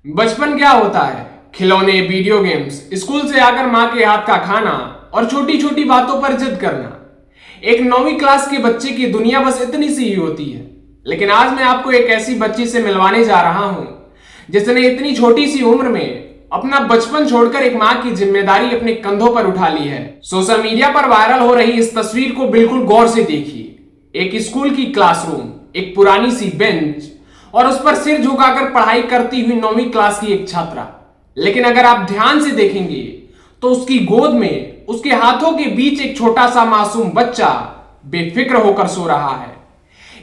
बचपन क्या होता है? खिलौने, वीडियो गेम्स, स्कूल से आकर माँ के हाथ का खाना और छोटी छोटी बातों पर जिद करना। एक 9वीं क्लास के बच्चे की दुनिया बस इतनी सी ही होती है। लेकिन आज मैं आपको एक ऐसी बच्ची से मिलवाने जा रहा हूं जिसने इतनी छोटी सी उम्र में अपना बचपन छोड़कर एक माँ की जिम्मेदारी अपने कंधों पर उठा ली है। सोशल मीडिया पर वायरल हो रही इस तस्वीर को बिल्कुल गौर से देखिए। एक स्कूल की क्लासरूम, एक पुरानी सी बेंच और उस पर सिर झुकाकर पढ़ाई करती हुई 9वीं क्लास की एक छात्रा। लेकिन अगर आप ध्यान से देखेंगे तो उसकी गोद में, उसके हाथों के बीच एक छोटा सा मासूम बच्चा बेफिक्र होकर सो रहा है।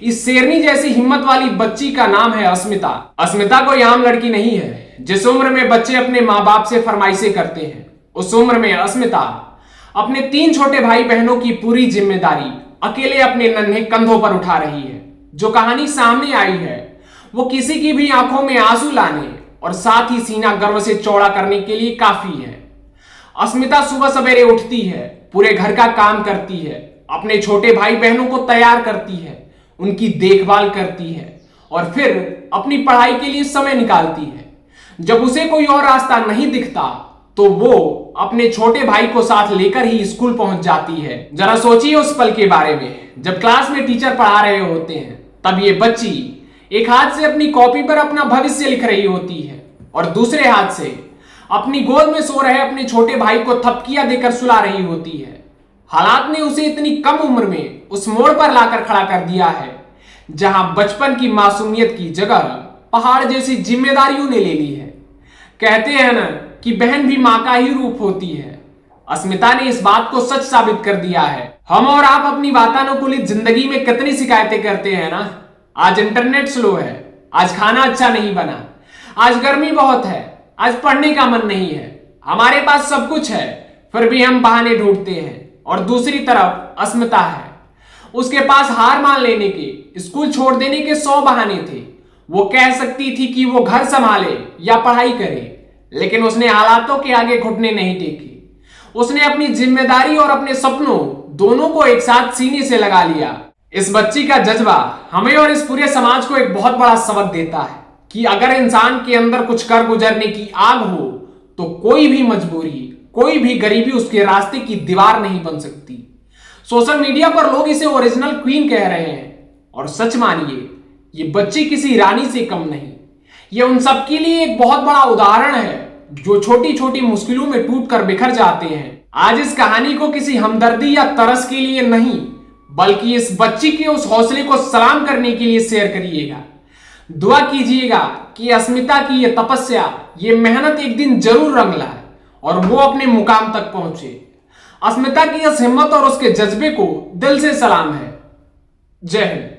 इस शेरनी जैसी हिम्मत वाली बच्ची का नाम है अस्मिता। अस्मिता कोई आम लड़की नहीं है। जिस उम्र में बच्चे अपने माँ बाप से फरमाइशें करते हैं, उस उम्र में अस्मिता अपने 3 छोटे भाई बहनों की पूरी जिम्मेदारी अकेले अपने नन्हे कंधों पर उठा रही है। जो कहानी सामने आई है वो किसी की भी आंखों में आंसू लाने और साथ ही सीना गर्व से चौड़ा करने के लिए काफी है। अस्मिता सुबह सवेरे उठती है, पूरे घर का काम करती है, अपने छोटे भाई बहनों को तैयार करती है, उनकी देखभाल करती है और फिर अपनी पढ़ाई के लिए समय निकालती है। जब उसे कोई और रास्ता नहीं दिखता तो वो अपने छोटे भाई को साथ लेकर ही स्कूल पहुंच जाती है। जरा सोचिए उस पल के बारे में जब क्लास में टीचर पढ़ा रहे होते हैं, तब ये बच्ची एक हाथ से अपनी कॉपी पर अपना भविष्य लिख रही होती है और दूसरे हाथ से अपनी गोद में सो रहे अपने छोटे भाई को थपकियां देकर सुला रही होती है। हालात ने उसे इतनी कम उम्र में उस मोड़ पर लाकर खड़ा कर दिया है जहां बचपन की मासूमियत की जगह पहाड़ जैसी जिम्मेदारियों ने ले ली है। कहते हैं ना कि बहन भी मां का ही रूप होती है। अस्मिता ने इस बात को सच साबित कर दिया है। हम और आप अपनी वातानुकूलित जिंदगी में कितनी शिकायतें करते हैं ना। आज इंटरनेट स्लो है, आज खाना अच्छा नहीं बना, आज गर्मी बहुत है, आज पढ़ने का मन नहीं है। हमारे पास सब कुछ है, फिर भी हम बहाने ढूंढते हैं। और दूसरी तरफ अस्मिता है, उसके पास हार मान लेने के, स्कूल छोड़ देने के 100 बहाने थे। वो कह सकती थी कि वो घर संभाले या पढ़ाई करे, लेकिन उसने हालातों के आगे घुटने नहीं टेके। उसने अपनी जिम्मेदारी और अपने सपनों दोनों को एक साथ सीने से लगा लिया। इस बच्ची का जज्बा हमें और इस पूरे समाज को एक बहुत बड़ा सबक देता है कि अगर इंसान के अंदर कुछ कर गुजरने की आग हो तो कोई भी मजबूरी, कोई भी गरीबी उसके रास्ते की दीवार नहीं बन सकती। सोशल मीडिया पर लोग इसे ओरिजिनल क्वीन कह रहे हैं और सच मानिए ये बच्ची किसी रानी से कम नहीं। ये उन सबके लिए एक बहुत बड़ा उदाहरण है जो छोटी छोटी मुश्किलों में टूट कर बिखर जाते हैं। आज इस कहानी को किसी हमदर्दी या तरस के लिए नहीं, बल्कि इस बच्ची के उस हौसले को सलाम करने के लिए शेयर करिएगा। दुआ कीजिएगा कि अस्मिता की ये तपस्या, ये मेहनत एक दिन जरूर रंग लाए और वो अपने मुकाम तक पहुंचे। अस्मिता की इस हिम्मत और उसके जज्बे को दिल से सलाम है। जय हिंद।